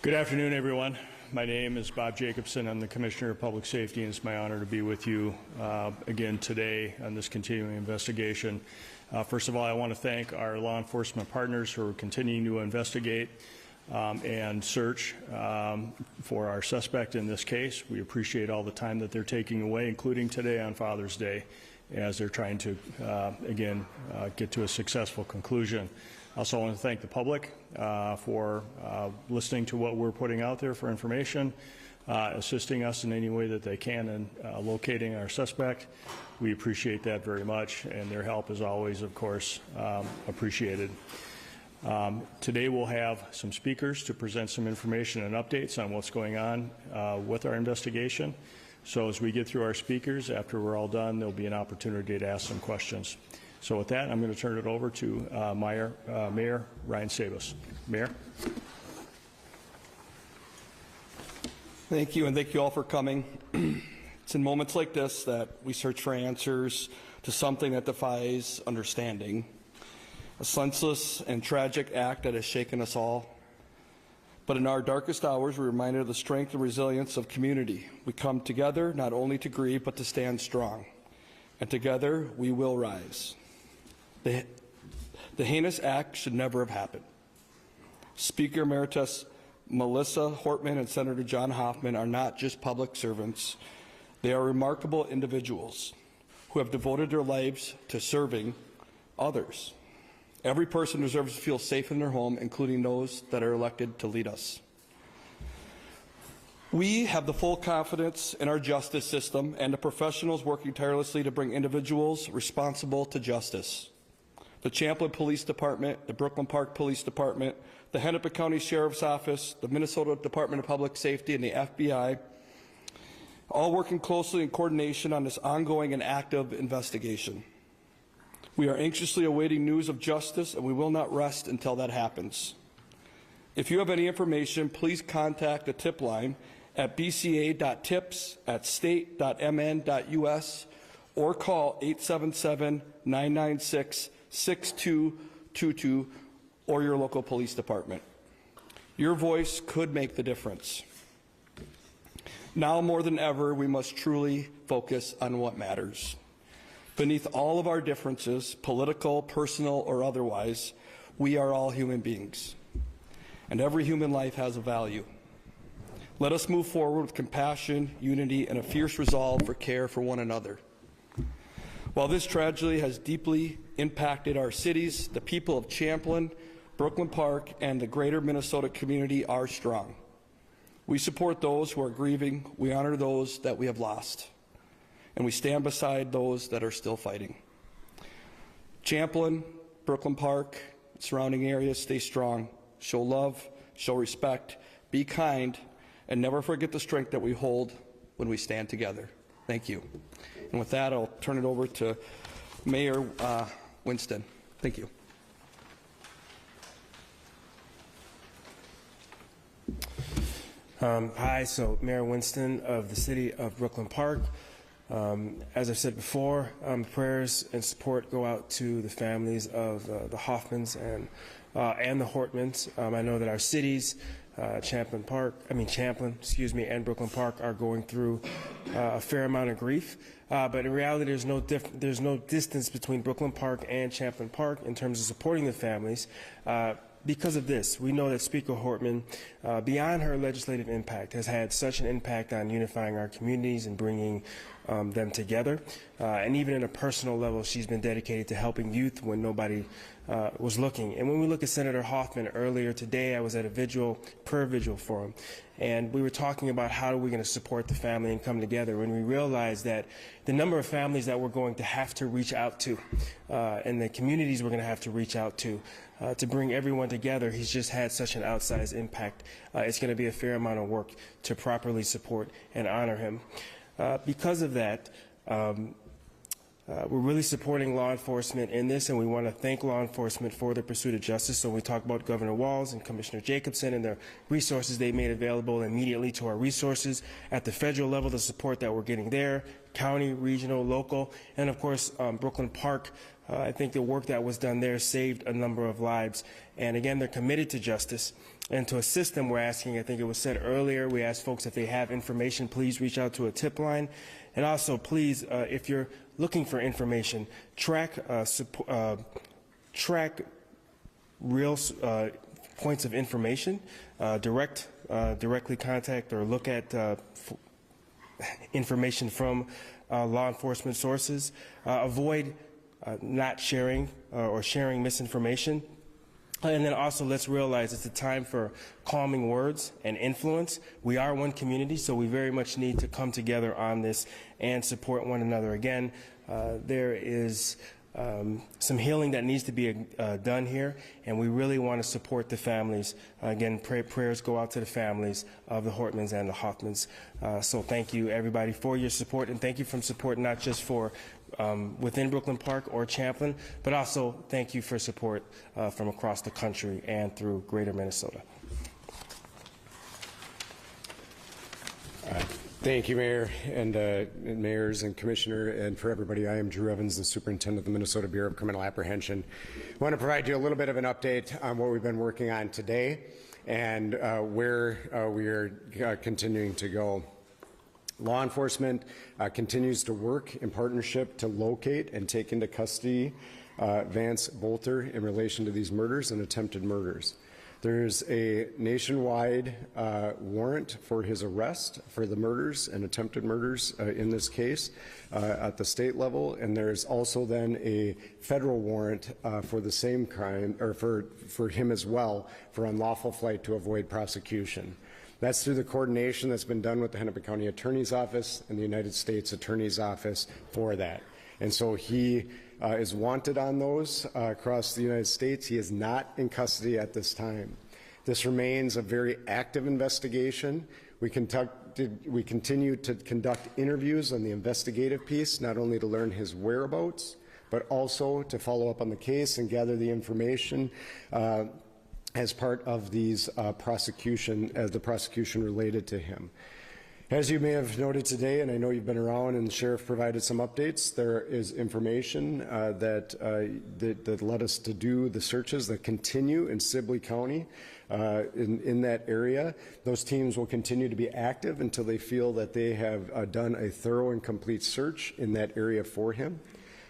Good afternoon, everyone. My name is Bob Jacobson. I'm the Commissioner of Public Safety, and it's my honor to be with you again today on this continuing investigation. First of all, I want to thank our law enforcement partners who are continuing to investigate and search for our suspect in this case. We appreciate all the time that they're taking away, including today on Father's Day, as they're trying to, again, get to a successful conclusion. I also want to thank the public for listening to what we're putting out there for information, assisting us in any way that they can in locating our suspect. We appreciate that very much, and their help is always, of course, appreciated. Today we'll have some speakers to present some information and updates on what's going on with our investigation. So as we get through our speakers, after we're all done, there'll be an opportunity to ask some questions. So with that, I'm going to turn it over to Mayor Ryan Sabus. Mayor. Thank you, and thank you all for coming. It's in moments like this that we search for answers to something that defies understanding, a senseless and tragic act that has shaken us all. But in our darkest hours, we're reminded of the strength and resilience of community. We come together not only to grieve, but to stand strong. And together, we will rise. The heinous act should never have happened. Speaker Emeritus Melissa Hortman and Senator John Hoffman are not just public servants. They are remarkable individuals who have devoted their lives to serving others. Every person deserves to feel safe in their home, including those that are elected to lead us. We have the full confidence in our justice system and the professionals working tirelessly to bring individuals responsible to justice. The Champlin Police Department, the Brooklyn Park Police Department, the Hennepin County Sheriff's Office, the Minnesota Department of Public Safety, and the FBI, all working closely in coordination on this ongoing and active investigation. We are anxiously awaiting news of justice, and we will not rest until that happens. If you have any information, please contact the tip line at bca.tips@state.mn.us or call 877-996-6222 or your local police department. Your voice could make the difference. Now more than ever, we must truly focus on what matters. Beneath all of our differences, political, personal, or otherwise, we are all human beings, and every human life has a value. Let us move forward with compassion, unity, and a fierce resolve for care for one another. While this tragedy has deeply impacted our cities, the people of Champlin, Brooklyn Park, and the greater Minnesota community are strong. We support those who are grieving, we honor those that we have lost, and we stand beside those that are still fighting. Champlin, Brooklyn Park, surrounding areas, stay strong, show love, show respect, be kind, and never forget the strength that we hold when we stand together. Thank you. And with that, I'll turn it over to Mayor Winston. Thank you. Hi, so Mayor Winston of the City of Brooklyn Park. As I've said before, prayers and support go out to the families of the Hoffmans and the Hortmans. I know that our cities, Champlin, and Brooklyn Park are going through a fair amount of grief. But in reality, there's no distance between Brooklyn Park and Champlin Park in terms of supporting the families. Because of this, we know that Speaker Hortman, beyond her legislative impact, has had such an impact on unifying our communities and bringing them together. And even at a personal level, she's been dedicated to helping youth when nobody was looking. And when we look at Senator Hoffman earlier today, I was at a prayer vigil for him. And we were talking about how are we going to support the family and come together. When we realized that the number of families that we're going to have to reach out to and the communities we're going to have to reach out to bring everyone together, he's just had such an outsized impact. It's going to be a fair amount of work to properly support and honor him. Because of that, We're really supporting law enforcement in this, and we want to thank law enforcement for their pursuit of justice. So when we talk about Governor Walz and Commissioner Jacobson and the resources they made available immediately to our resources at the federal level, the support that we're getting there, county, regional, local, and of course Brooklyn Park. I think the work that was done there saved a number of lives. And again, they're committed to justice. And to assist them, we're asking, I think it was said earlier, we asked folks if they have information, please reach out to a tip line. And also, please, if you're looking for information, track real points of information, directly contact or look at information from law enforcement sources. Avoid not sharing or sharing misinformation. And then also, let's realize it's a time for calming words and influence. We are one community, so we very much need to come together on this and support one another. Again, there is some healing that needs to be done here, and we really want to support the families. Again, prayers go out to the families of the Hortmans and the Hoffmans. So thank you, everybody, for your support, and thank you for support not just for within Brooklyn Park or Champlin, but also thank you for support from across the country and through greater Minnesota. Thank you, Mayor, and mayors and commissioner, and for everybody. I am Drew Evans, the superintendent of the Minnesota Bureau of Criminal Apprehension. I want to provide you a little bit of an update on what we've been working on today and where we are continuing to go. Law enforcement continues to work in partnership to locate and take into custody Vance Boelter in relation to these murders and attempted murders. There's a nationwide warrant for his arrest for the murders and attempted murders in this case at the state level, and there's also then a federal warrant for the same crime, or for him as well, for unlawful flight to avoid prosecution. That's through the coordination that's been done with the Hennepin County Attorney's Office and the United States Attorney's Office for that. And so he is wanted on those across the United States. He is not in custody at this time. This remains a very active investigation. We continue to conduct interviews on the investigative piece, not only to learn his whereabouts, but also to follow up on the case and gather the information as part of these the prosecution related to him. As you may have noted today, and I know you've been around and the sheriff provided some updates, there is information that led us to do the searches that continue in Sibley County in that area. Those teams will continue to be active until they feel that they have done a thorough and complete search in that area for him.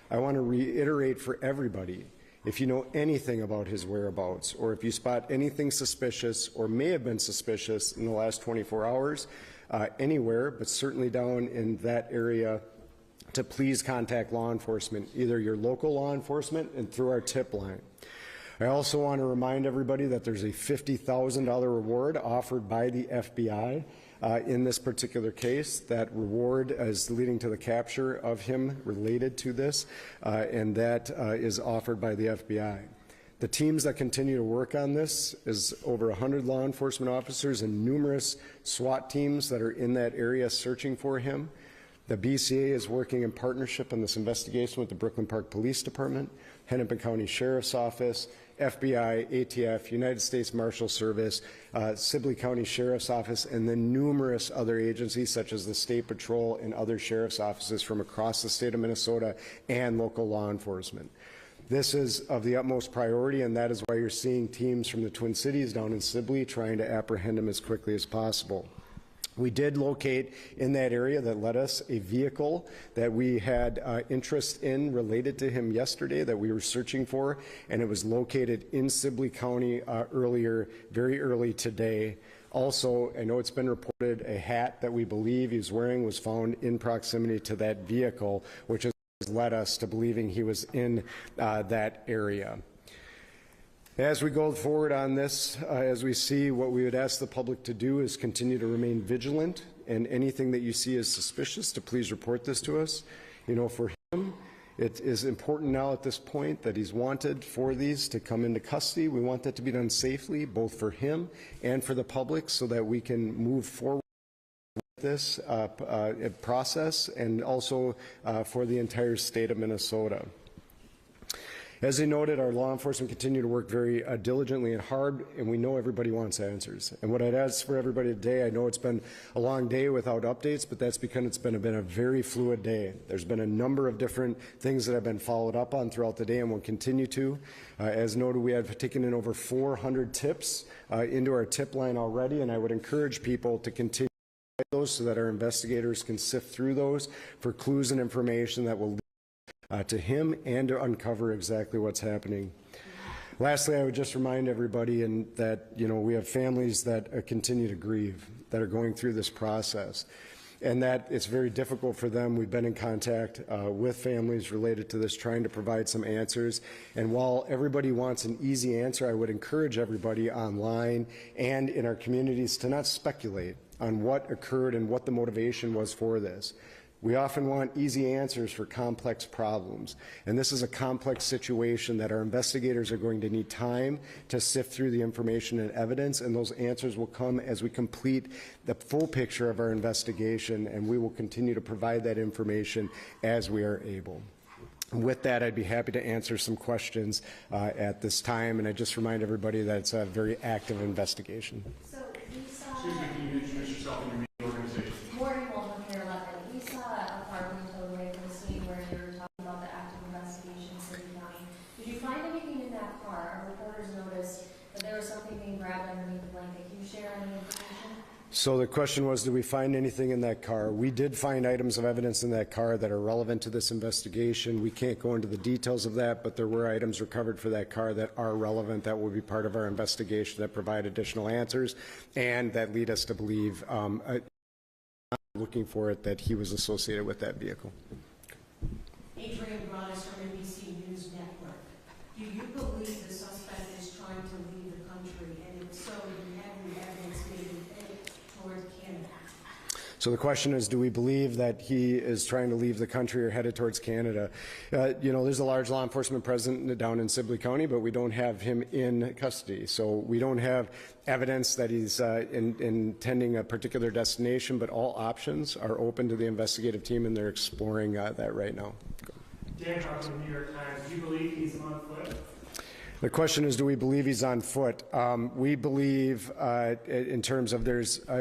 I want to reiterate for everybody, if you know anything about his whereabouts, or if you spot anything suspicious or may have been suspicious in the last 24 hours, anywhere, but certainly down in that area, to please contact law enforcement, either your local law enforcement and through our tip line. I also want to remind everybody that there's a $50,000 reward offered by the FBI in this particular case. That reward is leading to the capture of him related to this, and that is offered by the FBI. The teams that continue to work on this is over 100 law enforcement officers and numerous SWAT teams that are in that area searching for him. The BCA is working in partnership on this investigation with the Brooklyn Park Police Department, Hennepin County Sheriff's Office, FBI, ATF, United States Marshal Service, Sibley County Sheriff's Office, and then numerous other agencies such as the State Patrol and other sheriff's offices from across the state of Minnesota and local law enforcement. This is of the utmost priority, and that is why you're seeing teams from the Twin Cities down in Sibley trying to apprehend him as quickly as possible. We did locate in that area that led us a vehicle that we had interest in related to him yesterday that we were searching for, and it was located in Sibley County very early today. Also, I know it's been reported a hat that we believe he was wearing was found in proximity to that vehicle, which has led us to believing he was in that area. As we go forward on this, as we see, what we would ask the public to do is continue to remain vigilant, and anything that you see as suspicious, to please report this to us. You know, for him, it is important now at this point that he's wanted for these to come into custody. We want that to be done safely, both for him and for the public, so that we can move forward this process and also for the entire state of Minnesota. As they noted, our law enforcement continue to work very diligently and hard, and we know everybody wants answers. And what I'd ask for everybody today, I know it's been a long day without updates, but that's because it's been a very fluid day. There's been a number of different things that have been followed up on throughout the day and will continue to. As noted, we have taken in over 400 tips into our tip line already, and I would encourage people to continue those so that our investigators can sift through those for clues and information that will lead to him and to uncover exactly what's happening. Lastly, I would just remind everybody that we have families that continue to grieve, that are going through this process, and that it's very difficult for them. We've been in contact with families related to this, trying to provide some answers. And while everybody wants an easy answer, I would encourage everybody online and in our communities to not speculate on what occurred and what the motivation was for this. We often want easy answers for complex problems, and this is a complex situation that our investigators are going to need time to sift through the information and evidence, and those answers will come as we complete the full picture of our investigation, and we will continue to provide that information as we are able. With that, I'd be happy to answer some questions at this time, and I just remind everybody that it's a very active investigation. So we saw... Excuse me, can you introduce yourself and your media organization? Morgan Waltman here, Lebanon. We saw a car being towed away from the scene where you were talking about the active investigation in City County. Did you find anything in that car? Our reporters noticed that there was something being grabbed underneath the blanket. Can you share any information? So the question was, did we find anything in that car? We did find items of evidence in that car that are relevant to this investigation. We can't go into the details of that, but there were items recovered for that car that are relevant, that will be part of our investigation, that provide additional answers, and that lead us to believe, looking for it, that he was associated with that vehicle. Adrian Bronis from NBC News Network. Do you believe the suspect is trying to leave the country? And if so, do you have any evidence maybe towards Canada? So the question is, do we believe that he is trying to leave the country or headed towards Canada? There's a large law enforcement presence down in Sibley County, but we don't have him in custody. So we don't have evidence that he's intending a particular destination, but all options are open to the investigative team, and they're exploring that right now. Dan from the New York Times, do you believe he's on foot? The question is, do we believe he's on foot? We believe, in terms of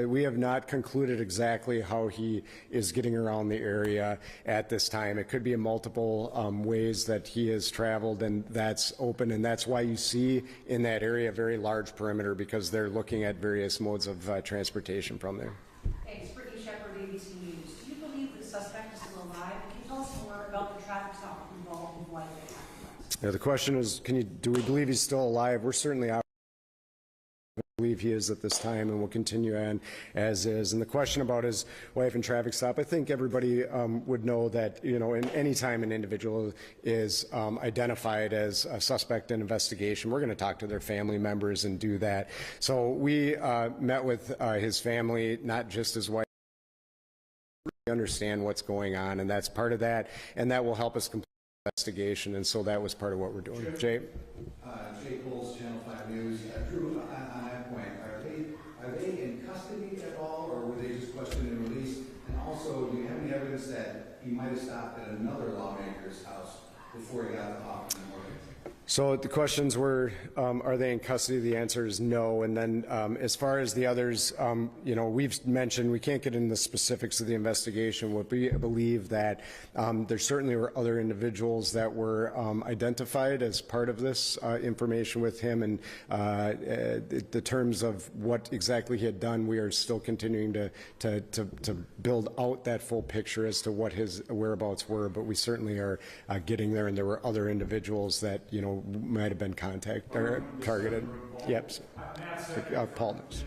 we have not concluded exactly how he is getting around the area at this time. It could be in multiple ways that he has traveled, and that's open, and that's why you see in that area a very large perimeter, because they're looking at various modes of transportation from there. Thanks. Brittany Shepard, ABC News. Do you believe the suspect is still alive? Can you tell us more about the traffic stop involved with why they happened? Yeah, the question is, do we believe he's still alive? We're certainly believe he is at this time, and will continue on as is. And the question about his wife and traffic stop, I think everybody would know that, in any time an individual is identified as a suspect in investigation, we're going to talk to their family members and do that. So we met with his family, not just his wife, to understand what's going on, and that's part of that, and that will help us complete the investigation, and so that was part of what we're doing. Jay? Jay Walz, Channel 5 News. Drew, on that point, are they in custody at all, or were they just questioned and released? And also, do you have any evidence that he might have stopped at another lawmaker's house before he got to Hoffman? So the questions were, are they in custody? The answer is no. And then as far as the others, we've mentioned we can't get into the specifics of the investigation. What we believe that there certainly were other individuals that were identified as part of this information with him. And the terms of what exactly he had done, we are still continuing to build out that full picture as to what his whereabouts were. But we certainly are getting there, and there were other individuals that, might have been targeted. Yep. Paul knows.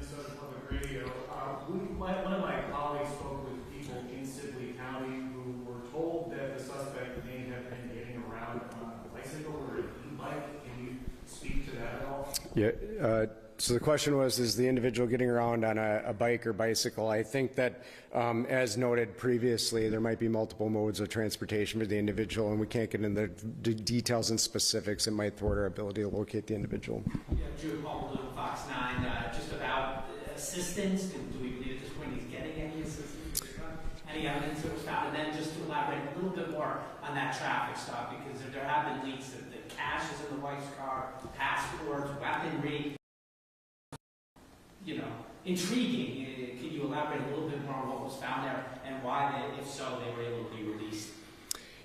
One of my colleagues spoke with people in Sibley County who were told that the suspect may have been getting around on a bicycle or an e-bike. Can you speak to that at all? Yeah. So the question was, is the individual getting around on a bike or bicycle? I think that, as noted previously, there might be multiple modes of transportation for the individual, and we can't get into the details and specifics. It might thwart our ability to locate the individual. Yeah, Drew Paul, Fox 9, just about assistance. Do we believe at this point he's getting any assistance? the evidence that was found, and then just to elaborate a little bit more on that traffic stop, because there have been leaks that the cash is in the wife's car, passports, weaponry, intriguing. Can you elaborate a little bit more on what was found there and why, if so, they were able to be released?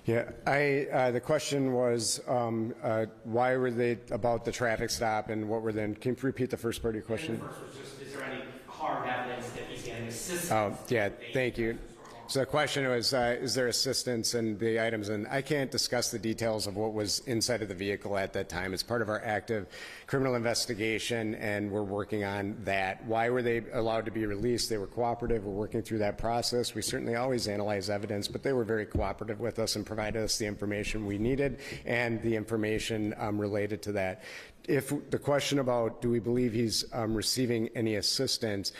Yeah, the question was why were they about the traffic stop and what were then? Can you repeat the first part of your question? And the first was just, is there any hard evidence that he's getting assistance? Oh, yeah, thank you. So the question was, is there assistance in the items? And I can't discuss the details of what was inside of the vehicle at that time. It's part of our active criminal investigation, and we're working on that. Why were they allowed to be released? They were cooperative. We're working through that process. We certainly always analyze evidence, but they were very cooperative with us and provided us the information we needed and the information related to that. If the question about do we believe he's receiving any assistance,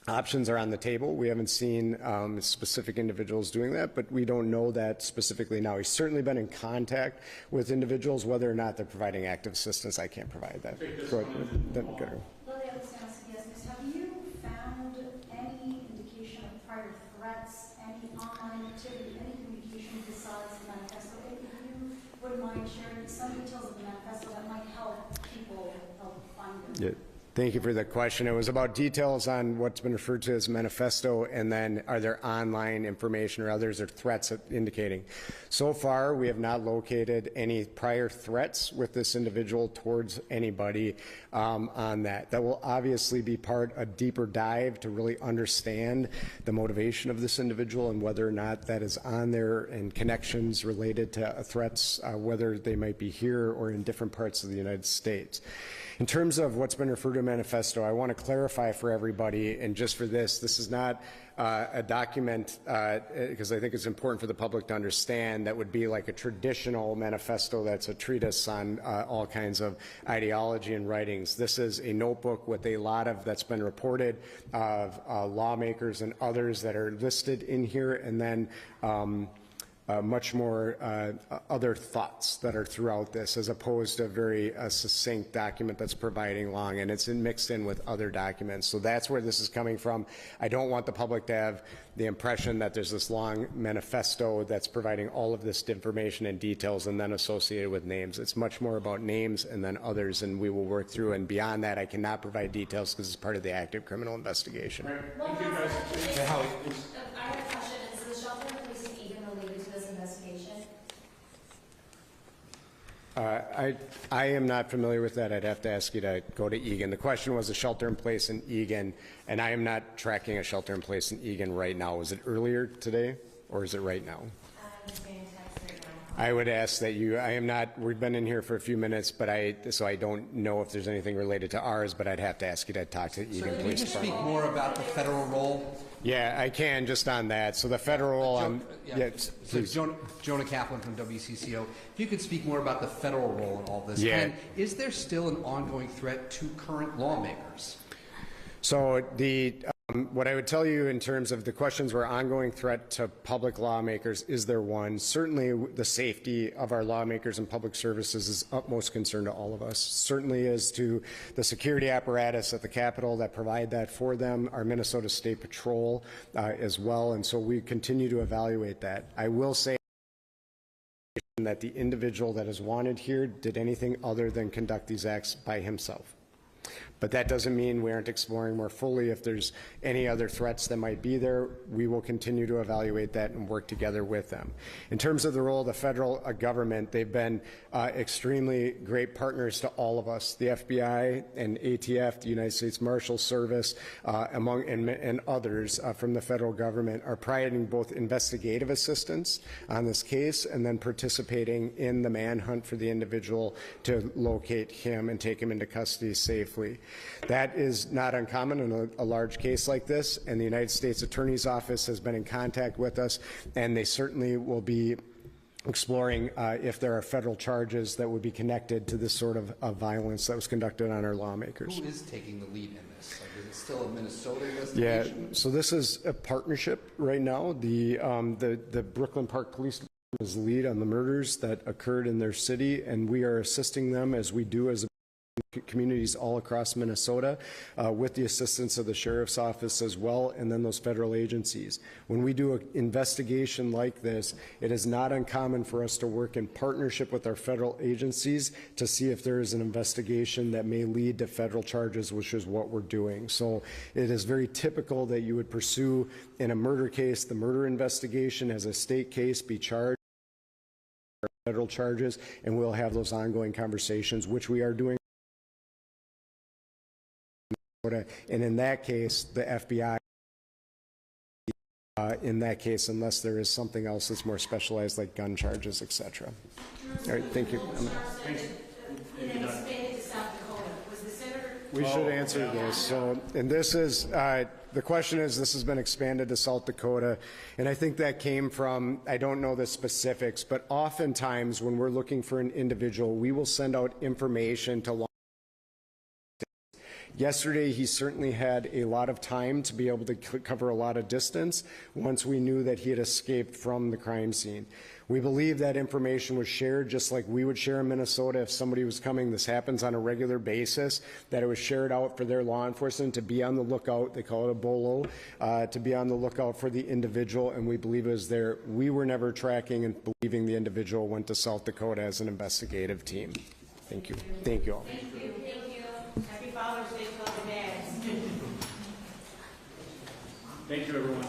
options are on the table. We haven't seen specific individuals doing that, but we don't know that specifically now. He's certainly been in contact with individuals. Whether or not they're providing active assistance, I can't provide that. Go ahead. Lily, I was going to ask you this. Have you found any indication of prior threats, any online activity, any communication besides the manifesto? If you wouldn't mind sharing some details of the manifesto that might help people help find them. Yeah. Thank you for the question. It was about details on what's been referred to as manifesto, and then are there online information or others or threats indicating. So far, we have not located any prior threats with this individual towards anybody on that. That will obviously be a deeper dive to really understand the motivation of this individual and whether or not that is on there and connections related to threats, whether they might be here or in different parts of the United States. In terms of what's been referred to a manifesto, I want to clarify for everybody, and just for this is not a document, because I think it's important for the public to understand, that would be like a traditional manifesto that's a treatise on all kinds of ideology and writings. This is a notebook with a lot of, that's been reported, of lawmakers and others that are listed in here, and then much more other thoughts that are throughout this, as opposed to a very succinct document that's providing long, and it's mixed in with other documents. So that's where this is coming from. I don't want the public to have the impression that there's this long manifesto that's providing all of this information and details and then associated with names. It's much more about names and then others, and we will work through. And beyond that, I cannot provide details because it's part of the active criminal investigation. I have a question. Is the shelter in place even related to this investigation? I am not familiar with that. I'd have to ask you to go to Egan. The question was a shelter in place in Egan, and I am not tracking a shelter in place in Egan right now. Was it earlier today, or is it right now? I would ask that you, I am not, we've been in here for a few minutes, but so I don't know if there's anything related to ours, but I'd have to ask you to talk to Egan Police Department. Can you just speak more about the federal role? Yeah, I can, just on that. So the federal role, please. Jonah Kaplan from WCCO. If you could speak more about the federal role in all this. Yeah. And is there still an ongoing threat to current lawmakers? So what I would tell you in terms of the questions were ongoing threat to public lawmakers, is there one? Certainly the safety of our lawmakers and public services is utmost concern to all of us. Certainly is to the security apparatus at the Capitol that provide that for them, our Minnesota State Patrol as well, and so we continue to evaluate that. I will say that the individual that is wanted here did anything other than conduct these acts by himself. But that doesn't mean we aren't exploring more fully. If there's any other threats that might be there, we will continue to evaluate that and work together with them. In terms of the role of the federal government, they've been extremely great partners to all of us. The FBI and ATF, the United States Marshal Service, and others from the federal government are providing both investigative assistance on this case and then participating in the manhunt for the individual to locate him and take him into custody safely. That is not uncommon in a large case like this, and the United States Attorney's Office has been in contact with us, and they certainly will be exploring if there are federal charges that would be connected to this sort of violence that was conducted on our lawmakers. Who is taking the lead in this? Like, is it still a Minnesota investigation? Yeah, so this is a partnership right now. The Brooklyn Park Police Department is the lead on the murders that occurred in their city, and we are assisting them as we do as a communities all across Minnesota with the assistance of the Sheriff's Office as well, and then those federal agencies. When we do an investigation like this, it is not uncommon for us to work in partnership with our federal agencies to see if there is an investigation that may lead to federal charges, which is what we're doing. So it is very typical that you would pursue in a murder case the murder investigation as a state case, be charged federal charges, and we'll have those ongoing conversations, which we are doing. And in that case, the FBI, in that case, unless there is something else that's more specialized, like gun charges, etc. All right, thank you. We should answer this. So, and this is, the question is, this has been expanded to South Dakota, and I think that came from, I don't know the specifics, but oftentimes when we're looking for an individual, we will send out information to law. Yesterday, he certainly had a lot of time to be able to cover a lot of distance once we knew that he had escaped from the crime scene. We believe that information was shared just like we would share in Minnesota if somebody was coming. This happens on a regular basis, that it was shared out for their law enforcement to be on the lookout. They call it a BOLO, to be on the lookout for the individual, and we believe it was there. We were never tracking and believing the individual went to South Dakota as an investigative team. Thank you. Thank you all. Thank you. Thank you. Happy Father's Day to all the dads. Thank you, everyone.